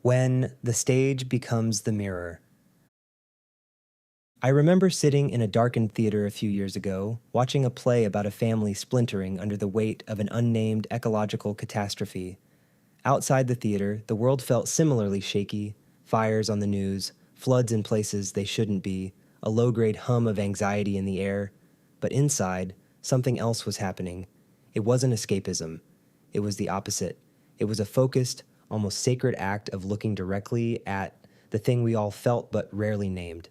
When the stage becomes the mirror. I remember sitting in a darkened theater a few years ago, watching a play about a family splintering under the weight of an unnamed ecological catastrophe. Outside the theater, the world felt similarly shaky: fires on the news, floods in places they shouldn't be, a low grade hum of anxiety in the air. But inside, something else was happening. It wasn't escapism, it was the opposite. It was a focused, almost sacred act of looking directly at the thing we all felt but rarely named.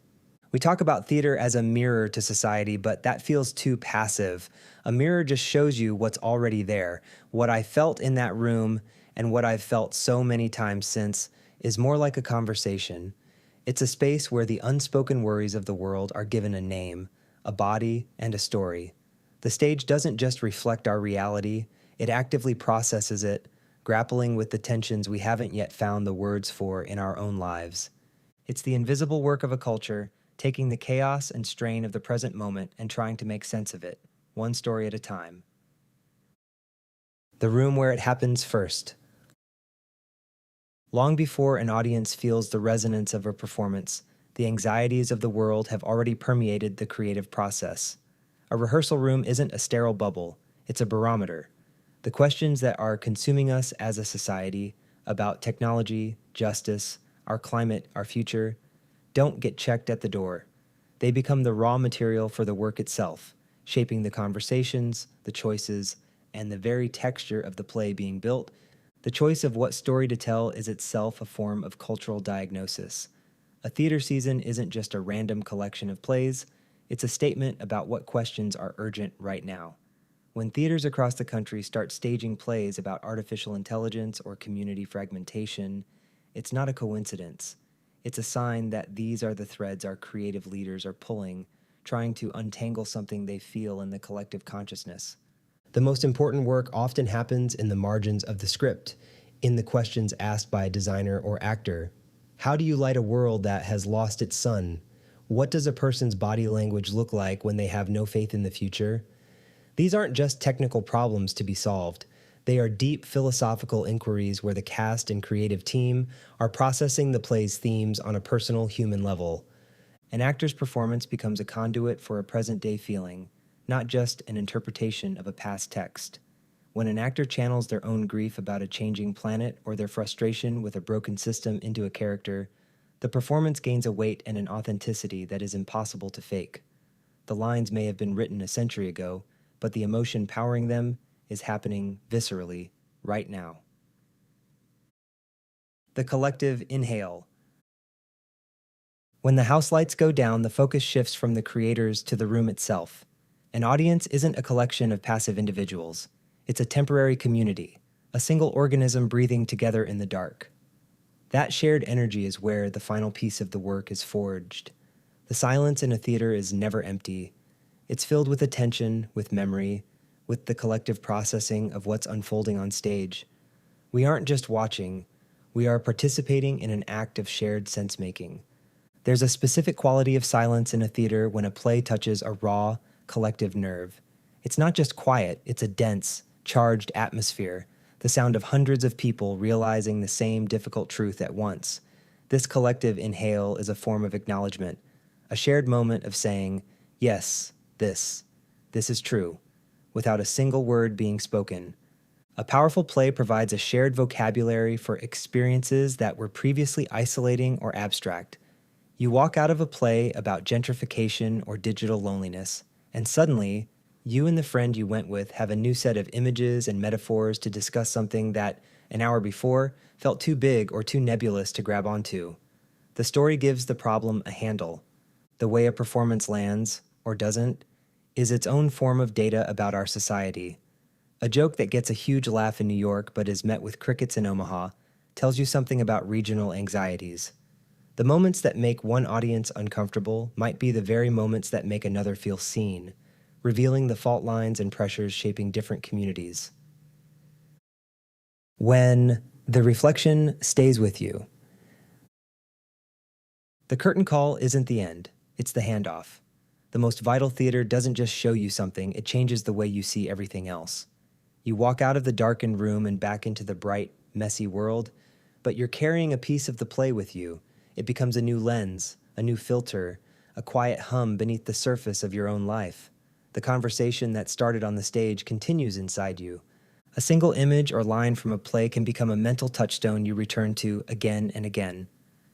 We talk about theater as a mirror to society, but that feels too passive. A mirror just shows you what's already there. What I felt in that room, and what I've felt so many times since, is more like a conversation. It's a space where the unspoken worries of the world are given a name, a body, and a story. The stage doesn't just reflect our reality, it actively processes it, grappling with the tensions we haven't yet found the words for in our own lives. It's the invisible work of a culture, taking the chaos and strain of the present moment and trying to make sense of it, one story at a time. The room where it happens first. Long before an audience feels the resonance of a performance, the anxieties of the world have already permeated the creative process. A rehearsal room isn't a sterile bubble, it's a barometer. The questions that are consuming us as a society about technology, justice, our climate, our future, don't get checked at the door. They become the raw material for the work itself, shaping the conversations, the choices, and the very texture of the play being built. The choice of what story to tell is itself a form of cultural diagnosis. A theater season isn't just a random collection of plays, it's a statement about what questions are urgent right now. When theaters across the country start staging plays about artificial intelligence or community fragmentation, it's not a coincidence. It's a sign that these are the threads our creative leaders are pulling, trying to untangle something they feel in the collective consciousness. The most important work often happens in the margins of the script, in the questions asked by a designer or actor. How do you light a world that has lost its sun? What does a person's body language look like when they have no faith in the future? These aren't just technical problems to be solved. They are deep philosophical inquiries where the cast and creative team are processing the play's themes on a personal human level. An actor's performance becomes a conduit for a present-day feeling, not just an interpretation of a past text. When an actor channels their own grief about a changing planet or their frustration with a broken system into a character, the performance gains a weight and an authenticity that is impossible to fake. The lines may have been written a century ago, but the emotion powering them is happening viscerally right now. The collective inhale. When the house lights go down, the focus shifts from the creators to the room itself. An audience isn't a collection of passive individuals. It's a temporary community, a single organism breathing together in the dark. That shared energy is where the final piece of the work is forged. The silence in a theater is never empty. It's filled with attention, with memory, with the collective processing of what's unfolding on stage. We aren't just watching, we are participating in an act of shared sense-making. There's a specific quality of silence in a theater when a play touches a raw, collective nerve. It's not just quiet, it's a dense, charged atmosphere, the sound of hundreds of people realizing the same difficult truth at once. This collective inhale is a form of acknowledgement, a shared moment of saying, yes, this is true, without a single word being spoken. A powerful play provides a shared vocabulary for experiences that were previously isolating or abstract. You walk out of a play about gentrification or digital loneliness, and suddenly, you and the friend you went with have a new set of images and metaphors to discuss something that, an hour before, felt too big or too nebulous to grab onto. The story gives the problem a handle. The way a performance lands, or doesn't, is its own form of data about our society. A joke that gets a huge laugh in New York but is met with crickets in Omaha tells you something about regional anxieties. The moments that make one audience uncomfortable might be the very moments that make another feel seen, revealing the fault lines and pressures shaping different communities. When the reflection stays with you. The curtain call isn't the end, it's the handoff. The most vital theater doesn't just show you something, it changes the way you see everything else. You walk out of the darkened room and back into the bright, messy world, but you're carrying a piece of the play with you. It becomes a new lens, a new filter, a quiet hum beneath the surface of your own life. The conversation that started on the stage continues inside you. A single image or line from a play can become a mental touchstone you return to again and again.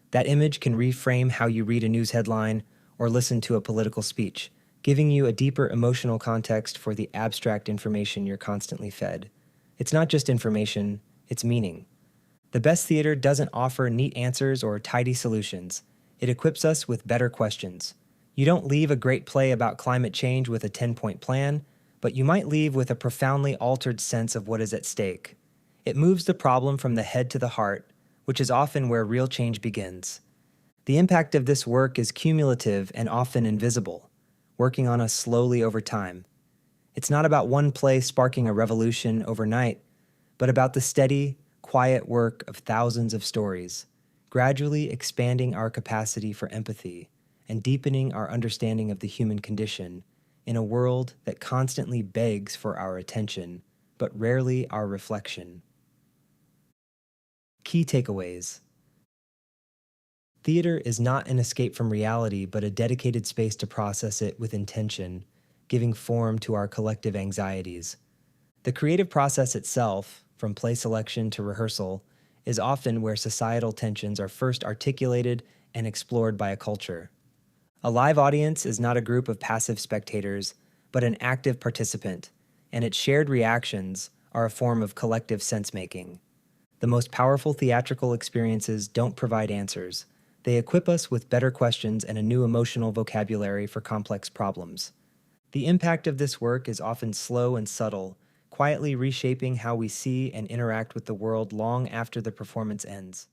That image can reframe how you read a news headline or listen to a political speech, giving you a deeper emotional context for the abstract information you're constantly fed. It's not just information, it's meaning. The best theater doesn't offer neat answers or tidy solutions. It equips us with better questions. You don't leave a great play about climate change with a 10-point plan, but you might leave with a profoundly altered sense of what is at stake. It moves the problem from the head to the heart, which is often where real change begins. The impact of this work is cumulative and often invisible, working on us slowly over time. It's not about one play sparking a revolution overnight, but about the steady, quiet work of thousands of stories, gradually expanding our capacity for empathy and deepening our understanding of the human condition in a world that constantly begs for our attention, but rarely our reflection. Key takeaways. Theater is not an escape from reality, but a dedicated space to process it with intention, giving form to our collective anxieties. The creative process itself, from play selection to rehearsal, is often where societal tensions are first articulated and explored by a culture. A live audience is not a group of passive spectators, but an active participant, and its shared reactions are a form of collective sense-making. The most powerful theatrical experiences don't provide answers. They equip us with better questions and a new emotional vocabulary for complex problems. The impact of this work is often slow and subtle, quietly reshaping how we see and interact with the world long after the performance ends.